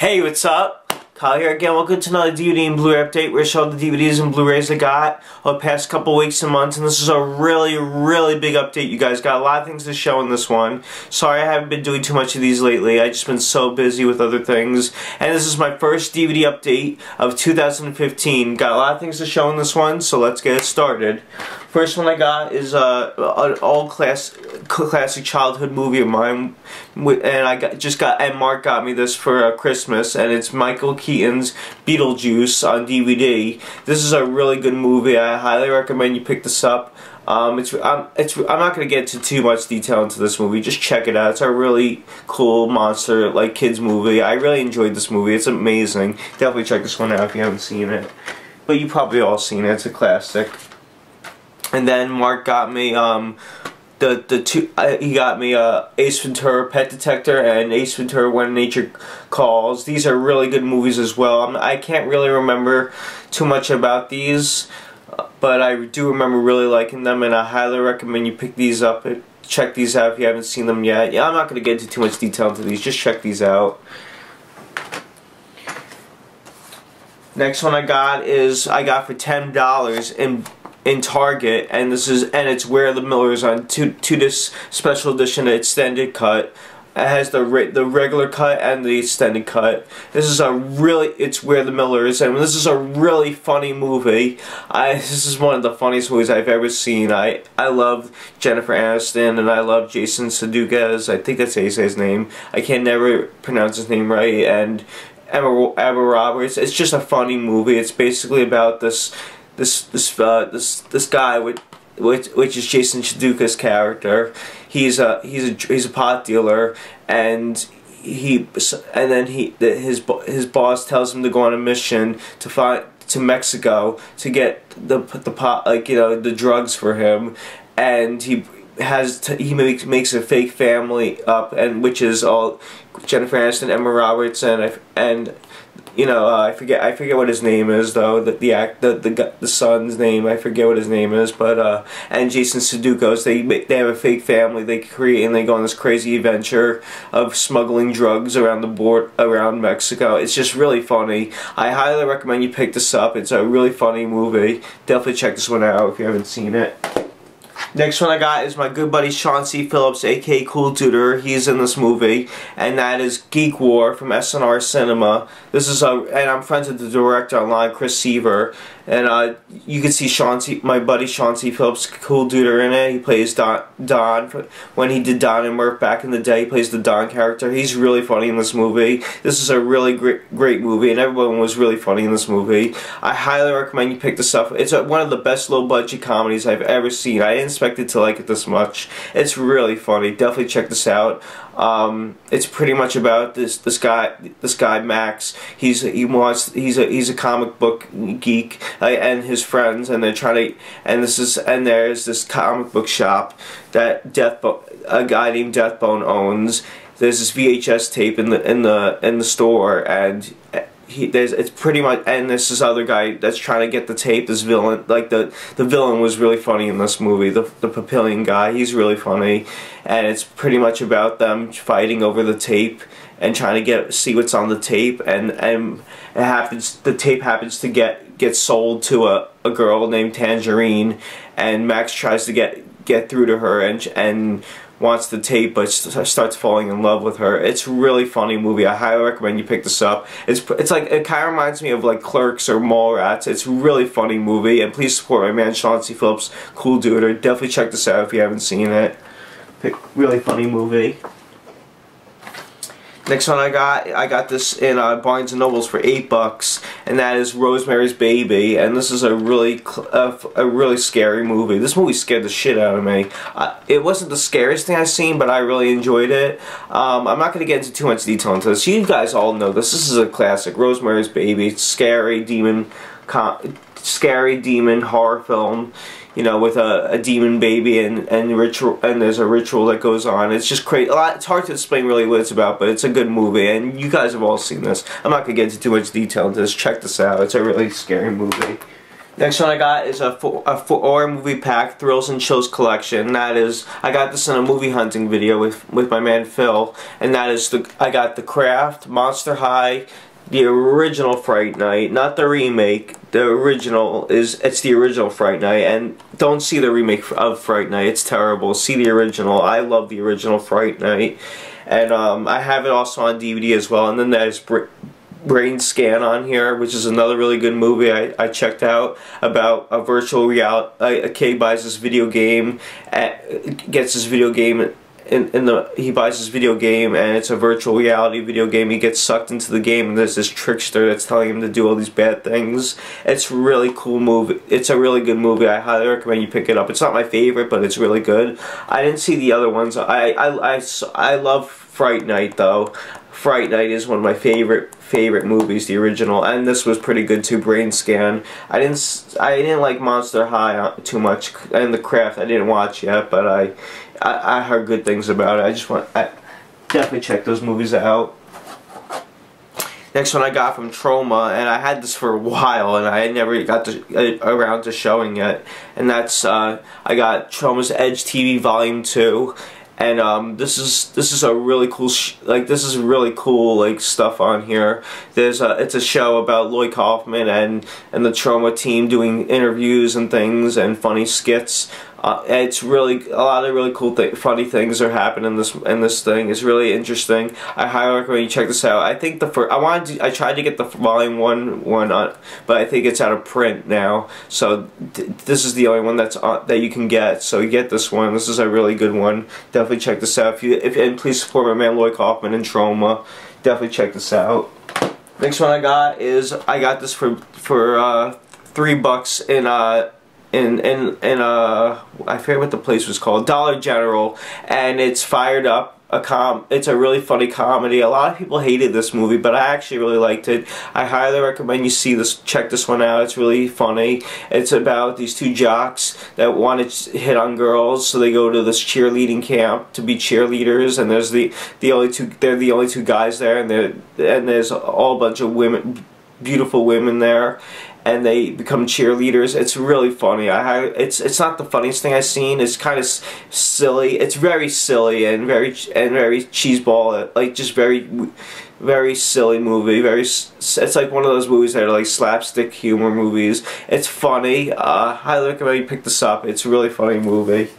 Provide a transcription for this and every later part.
Hey, what's up? Kyle here again. Welcome to another DVD and Blu-ray update where I show the DVDs and Blu-rays I got over the past couple weeks and months, and this is a really big update. You guys got a lot of things to show in this one. Sorry I haven't been doing too much of these lately. I've just been so busy with other things. And this is my first DVD update of 2015. Got a lot of things to show in this one, so let's get it started. First one I got is an old classic childhood movie of mine, and Mark got me this for Christmas, and it's Michael Keaton's Beetlejuice on DVD. This is a really good movie. I highly recommend you pick this up. I'm not going to get into too much detail into this movie. Just check it out. It's a really cool monster, like, kids movie. I really enjoyed this movie. It's amazing. Definitely check this one out if you haven't seen it. But you probably all seen it. It's a classic. And then Mark got me he got me Ace Ventura: Pet Detector and Ace Ventura: When Nature Calls. These are really good movies as well. I can't really remember too much about these, but I do remember really liking them, and I highly recommend you pick these up. Check these out if you haven't seen them yet. Yeah, I'm not going to get into too much detail into these. Just check these out. Next one I got for $10 in Target, and it's Where the Millers on two disc special edition extended cut. It has the regular cut and the extended cut. It's Where the Millers, and this is a really funny movie. This is one of the funniest movies I've ever seen. I love Jennifer Aniston, and I love Jason Sudeikis. I think that's how you say his name. I can never pronounce his name right. And Emma Roberts. It's just a funny movie. It's basically about this guy which is Jason Sudeikis' character. He's a pot dealer, and his boss tells him to go on a mission to Mexico to get the pot, like, you know, the drugs for him, and he makes a fake family up, and which is all Jennifer Aniston, Emma Roberts, and you know, I forget what his name is though. The son's name, I forget what his name is, but and Jason Sudeikis, they have a fake family they create, and they go on this crazy adventure of smuggling drugs around Mexico. It's just really funny. I highly recommend you pick this up. It's a really funny movie. Definitely check this one out if you haven't seen it. Next one I got is my good buddy Sean C. Phillips, aka Cool Tutor. He's in this movie, and that is Geek War from SNR Cinema. And I'm friends with the director online, Chris Seaver, and you can see my buddy Sean C. Phillips, Cool Tutor, in it. He plays Don when he did Don and Murph back in the day. He plays the Don character. He's really funny in this movie. This is a really great movie, and everyone was really funny in this movie. I highly recommend you pick this up. It's one of the best low-budget comedies I've ever seen. I didn't expect it to like it this much. It's really funny. Definitely check this out. It's pretty much about this guy Max. He's a comic book geek, and his friends, and they're trying to, and there's this comic book shop that a guy named Deathbone owns. There's this VHS tape in the store, and it's pretty much, and there's this other guy that's trying to get the tape. This villain, like the villain was really funny in this movie. The Papillion guy, he's really funny, and it's pretty much about them fighting over the tape and trying to see what's on the tape, and the tape happens to get sold to a girl named Tangerine, and Max tries to get through to her and wants the tape, but starts falling in love with her. It's a really funny movie. I highly recommend you pick this up. It's like, it kind of reminds me of like Clerks or Mallrats. It's a really funny movie, and please support my man Sean C. Phillips, Cool Dude. Definitely check this out if you haven't seen it. Really funny movie. Next one I got this in Barnes & Nobles for $8, and that is Rosemary's Baby, and this is a really scary movie. This movie scared the shit out of me. It wasn't the scariest thing I've seen, but I really enjoyed it. I'm not going to get into too much detail into this. You guys all know this. This is a classic. Rosemary's Baby. It's scary demon horror film, you know, with a demon baby and ritual, and there's a ritual that goes on. It's just crazy. It's hard to explain really what it's about, but it's a good movie, and you guys have all seen this. I'm not gonna get into too much detail into this. Check this out. It's a really scary movie. Next one I got is a horror movie pack, Thrills and Chills collection. And that is, I got this in a movie hunting video with my man Phil, and that is I got The Craft, Monster High, the original Fright Night, not the remake. The original it's the original Fright Night, and don't see the remake of Fright Night. It's terrible. See the original. I love the original Fright Night, and I have it also on DVD as well. And then there's Brainscan on here, which is another really good movie I checked out about a virtual reality. A kid buys this video game, gets this video game. He buys this video game, and it's a virtual reality video game. He gets sucked into the game, and there's this trickster that's telling him to do all these bad things. It's a really cool movie. It's a really good movie. I highly recommend you pick it up. It's not my favorite, but it's really good. I didn't see the other ones. I love Fright Night though. Fright Night is one of my favorite movies, the original, and this was pretty good too. Brainscan. I didn't like Monster High too much, and The Craft I didn't watch yet, but I heard good things about it. I definitely check those movies out. Next one I got from Troma, and I had this for a while, and I never got around to showing it. And that's I got Troma's Edge TV Volume 2. And this is a really cool this is really cool stuff on here. It's a show about Lloyd Kaufman and the Troma team doing interviews and things and funny skits. It's really a lot of really cool funny things are happening in this thing. It's really interesting. I highly recommend you check this out. I think I tried to get the volume one on, but I think it's out of print now. So this is the only one that you can get. So you get this one. This is a really good one. Definitely check this out. And please support my man Lloyd Kaufman and Troma. Definitely check this out. Next one I got is I got this for $3 in I forget what the place was called, Dollar General, and it's Fired Up. It's a really funny comedy. A lot of people hated this movie, but I actually really liked it. I highly recommend you check this one out. It's really funny. It's about these two jocks that want to hit on girls, so they go to this cheerleading camp to be cheerleaders, and there's they're the only two guys there, and there's a whole bunch of women, beautiful women there, and they become cheerleaders. It's really funny. It's not the funniest thing I've seen. It's kind of silly. It's very silly and very cheeseball, just very silly movie. It's like one of those movies that are like slapstick humor movies. It's funny. Highly recommend you pick this up. It's a really funny movie.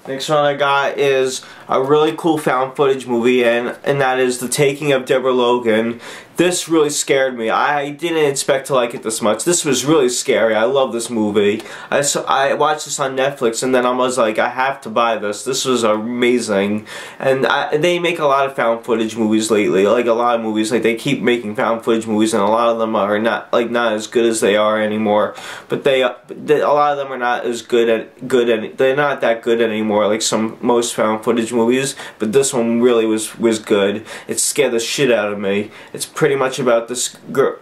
Next one I got is a really cool found footage movie, and that is The Taking of Deborah Logan. This really scared me. I didn't expect to like it this much. This was really scary. I love this movie. I watched this on Netflix, and then I was like, I have to buy this. This was amazing. And they make a lot of found footage movies lately. Like a lot of movies, they keep making found footage movies, and a lot of them are not as good as they are anymore. But a lot of them are not as good. They're not that good anymore. Like most found footage movies. But this one really was good. It scared the shit out of me. It's pretty much about this girl's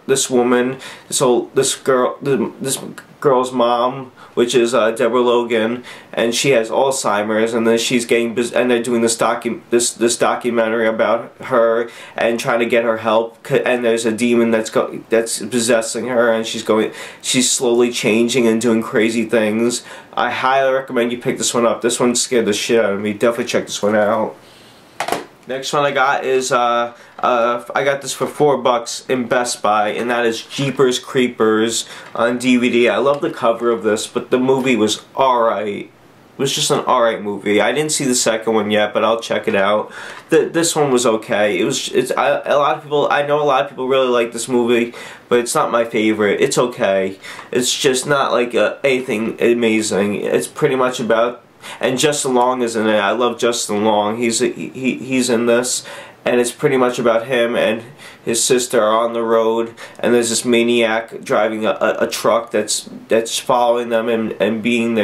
mom, which is Deborah Logan, and she has Alzheimer's, and then she's and they're doing this documentary about her and trying to get her help, and there's a demon that's possessing her, and she's slowly changing and doing crazy things. I highly recommend you pick this one up. This one scared the shit out of me. Definitely check this one out. Next one I got is I got this for $4 in Best Buy, and that is Jeepers Creepers on DVD. I love the cover of this, but the movie was alright. It was just an alright movie. I didn't see the second one yet, but I'll check it out. This one was okay. I know a lot of people really like this movie, but it's not my favorite. It's okay. It's just not like anything amazing. It's pretty much about. And Justin Long is in it. I love Justin Long. He's in this, and it's pretty much about him and his sister are on the road, and there's this maniac driving a truck that's following them and beating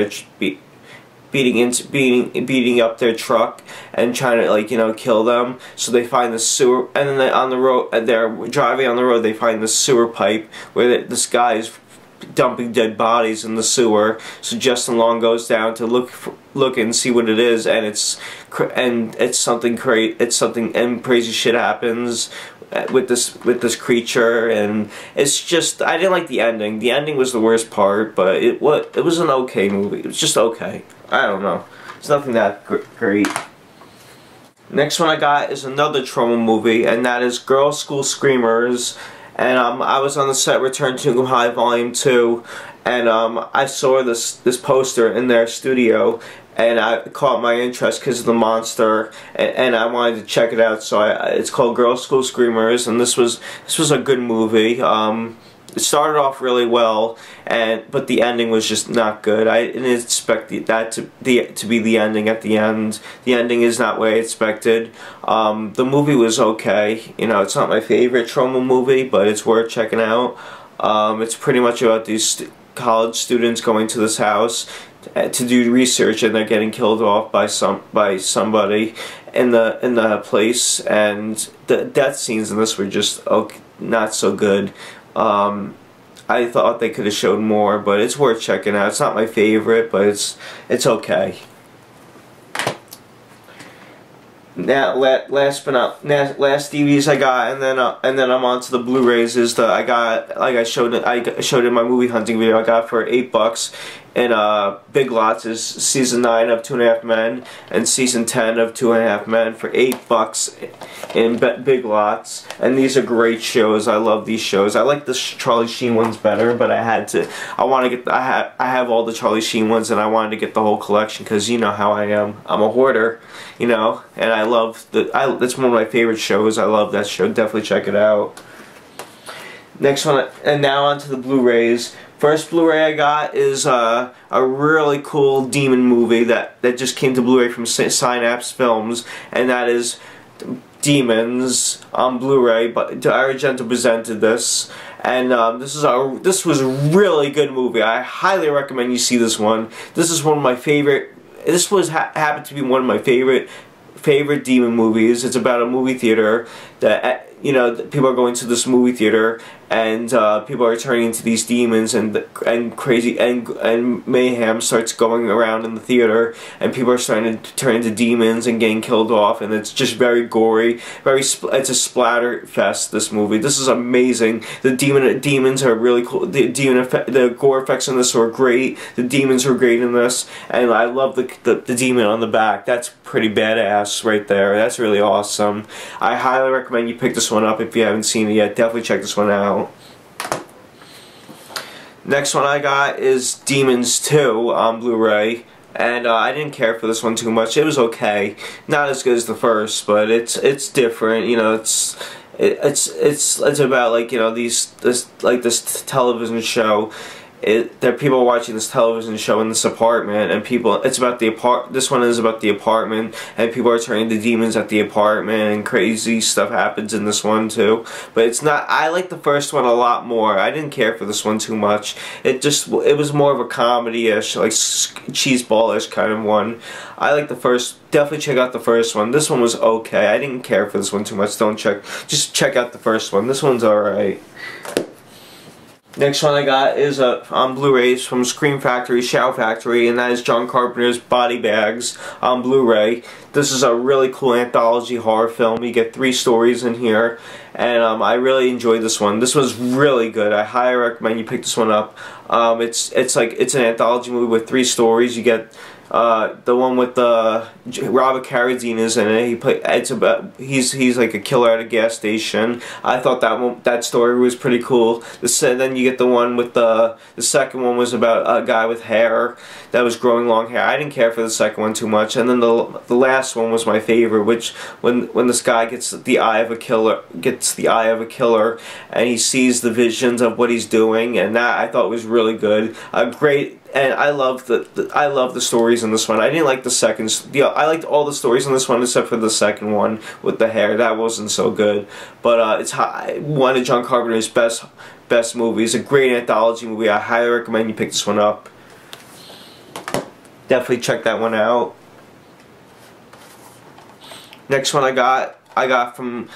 up their truck and trying to kill them. So they find the sewer, and then on the road, they're driving on the road. They find the sewer pipe where this guy dumping dead bodies in the sewer. So Justin Long goes down to look and see what it is, and it's something and crazy shit happens with this creature, and it's just, I didn't like the ending. The ending was the worst part, but it was an okay movie. It was just okay. I don't know. It's nothing that great. Next one I got is another Troma movie, and that is Girls' School Screamers. And I was on the set Return to High Volume 2, and I saw this poster in their studio, and I caught my interest because of the monster, and I wanted to check it out. So it's called Girls' School Screamers, and this was a good movie. It started off really well, but the ending was just not good. I didn't expect that to be the ending at the end. The ending is not what I expected. The movie was okay. You know, it's not my favorite Troma movie, but it's worth checking out. It's pretty much about these college students going to this house to do research, and they're getting killed off by somebody in the place, and the death scenes in this were just not so good. I thought they could have showed more, but it's worth checking out. It's not my favorite, but it's okay. Now, last DVDs I got, and then I'm on to the Blu-rays. I showed in my movie hunting video. I got for $8 in Big Lots is season 9 of 2.5 Men, and season 10 of 2.5 Men for $8 in Big Lots. And these are great shows. I love these shows. I like the Charlie Sheen ones better, but I have all the Charlie Sheen ones, and I wanted to get the whole collection because you know how I am. I'm a hoarder, you know, and I love that's one of my favorite shows. I love that show. Definitely check it out. Next one, and now on to the Blu-rays. First Blu-ray I got is a really cool demon movie that just came to Blu-ray from Synapse Films, and that is Demons on Blu-ray. But Argento presented this, and this was a really good movie. I highly recommend you see this one. This is one of my favorite. This happened to be one of my favorite demon movies. It's about a movie theater that, you know, people are going to this movie theater, and people are turning into these demons, and crazy and mayhem starts going around in the theater, and people are starting to turn into demons and getting killed off, and it's just very gory, it's a splatter fest. This movie, this is amazing. The demons are really cool. The gore effects in this were great. The demons were great in this, and I love the demon on the back. That's pretty badass right there. That's really awesome. I highly recommend you pick this one up if you haven't seen it yet. Definitely check this one out. Next one I got is Demons 2 on Blu-ray, and I didn't care for this one too much. It was okay, not as good as the first, but it's different. You know, it's about, like, you know, this television show. That people are watching this television show in this apartment, and this one is about the apartment, and people are turning to demons at the apartment, and crazy stuff happens in this one too. But it's not. I like the first one a lot more. I didn't care for this one too much. It was more of a comedy-ish, like cheeseball-ish kind of one. I like the first. Definitely check out the first one. This one was okay. I didn't care for this one too much. Just check out the first one. This one's alright. Next one I got is on Blu-rays from Scream Factory, Shout Factory, and that is John Carpenter's Body Bags on Blu-ray. This is a really cool anthology horror film. You get 3 stories in here, and I really enjoyed this one. This was really good. I highly recommend you pick this one up. It's an anthology movie with 3 stories. You get the one with Robert Carradine is in it. He's like a killer at a gas station. I thought that story was pretty cool. Then you get the one with the second one was about a guy with hair that was growing long hair. I didn't care for the second one too much. And then the last one was my favorite, which when this guy gets the eye of a killer, and he sees the visions of what he's doing, and that I thought was really good. Great. And I love the stories in this one. I didn't like the second. I liked all the stories in this one except for the second one with the hair. That wasn't so good. But it's one of John Carpenter's best movies. A great anthology movie. I highly recommend you pick this one up. Definitely check that one out. Next one I got from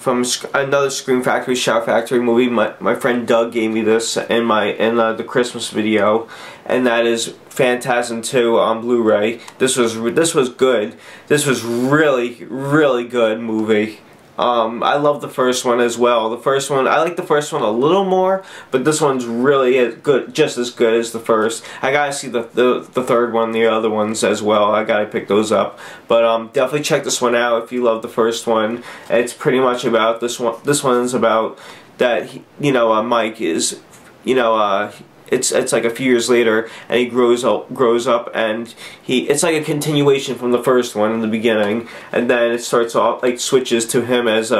from another Scream Factory Shout Factory movie. My friend Doug gave me this in the Christmas video, and that is Phantasm 2 on Blu-ray. This was good. This was really good movie. I love the first one as well. The first one, I like the first one a little more, but this one's really good, just as good as the first. I gotta see the third one, the other ones as well. I gotta pick those up. But definitely check this one out if you love the first one. It's pretty much about this one. This one is about that, you know, Mike is, you know, it's like a few years later, and he grows up, and it's like a continuation from the first one in the beginning, and then it starts off like switches to him as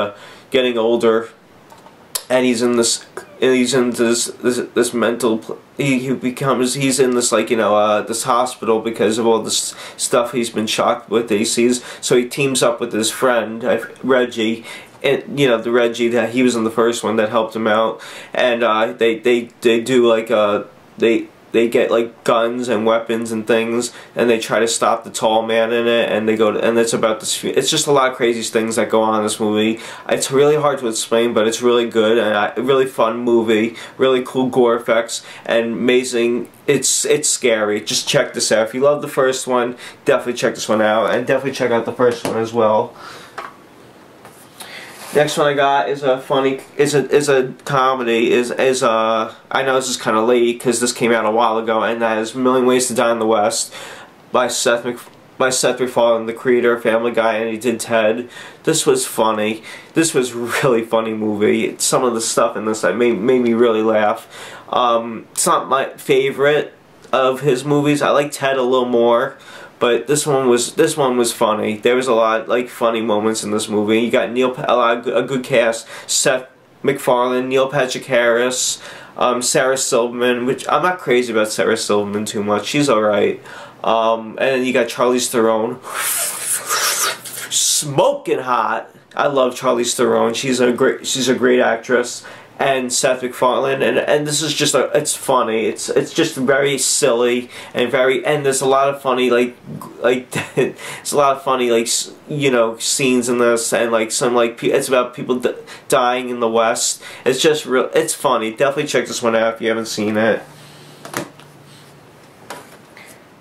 getting older, and he's in this mental, he's in this, like, you know, this hospital because of all this stuff he's been shocked with that he sees. So he teams up with his friend Reggie. And, you know, the Reggie that he was in the first one that helped him out, and they do like they get like guns and weapons and things, and they try to stop the tall man in it, and and it's about this. It's just a lot of crazy things that go on in this movie. It's really hard to explain, but it's really good and a really fun movie. Really cool gore effects and amazing. It's scary. Just check this out if you love the first one. Definitely check this one out, and definitely check out the first one as well. Next one I got is a funny, is a comedy. I know this is kind of late because this came out a while ago, and that is A Million Ways to Die in the West by Seth MacFarlane, the creator of Family Guy, and he did Ted. This was funny. This was a really funny movie. Some of the stuff in this that made me really laugh. It's not my favorite of his movies. I like Ted a little more. But this one was funny. There was a lot like funny moments in this movie. You got a good cast: Seth MacFarlane, Neil Patrick Harris, Sarah Silverman. Which I'm not crazy about Sarah Silverman too much. She's alright. And then you got Charlize Theron, smoking hot. I love Charlize Theron. She's a great actress. And Seth MacFarlane, and this is just it's funny. It's just very silly and there's a lot of funny there's a lot of funny, like, you know, scenes in this, and like some, like, it's about people dying in the West. It's just it's funny. Definitely check this one out if you haven't seen it.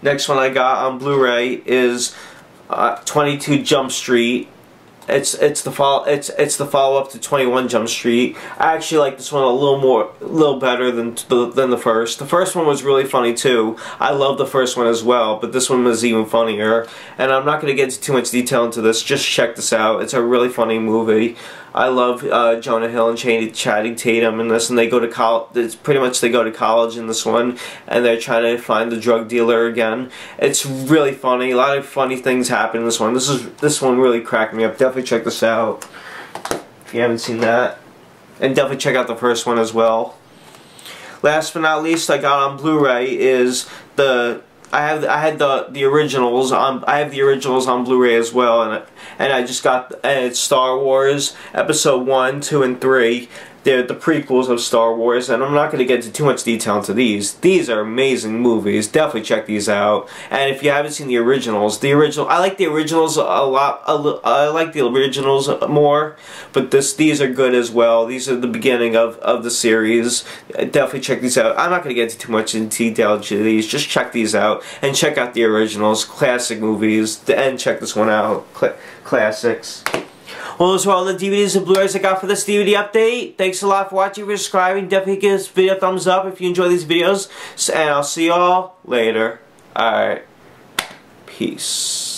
Next one I got on Blu-ray is 22 Jump Street. It's the follow-up to 21 Jump Street. I actually like this one a little better than the first. The first one was really funny too. I love the first one as well, but this one was even funnier. And I'm not going to get into too much detail into this. Just check this out. It's a really funny movie. I love Jonah Hill and Channing Tatum in this, and they go to college. It's pretty much they go to college in this one, and they're trying to find the drug dealer again. It's really funny. A lot of funny things happen in this one. This one really cracked me up. Definitely check this out if you haven't seen that, and definitely check out the first one as well. Last but not least, I got on Blu-ray is I have the originals on. I have the originals on Blu-ray as well, and I just got, and it's Star Wars Episode 1, 2, and 3. They're the prequels of Star Wars, and I'm not going to get into too much detail into these. These are amazing movies. Definitely check these out. And if you haven't seen the originals, I like the originals a lot. I like the originals more, but these are good as well. These are the beginning of the series. Definitely check these out. I'm not going to get into too much in detail into these. Just check these out and check out the originals, classic movies, and check this one out, classics. Well, those were all the DVDs and Blu-rays I got for this DVD update. Thanks a lot for watching, for subscribing. Definitely give this video a thumbs up if you enjoy these videos. And I'll see y'all later. Alright. Peace.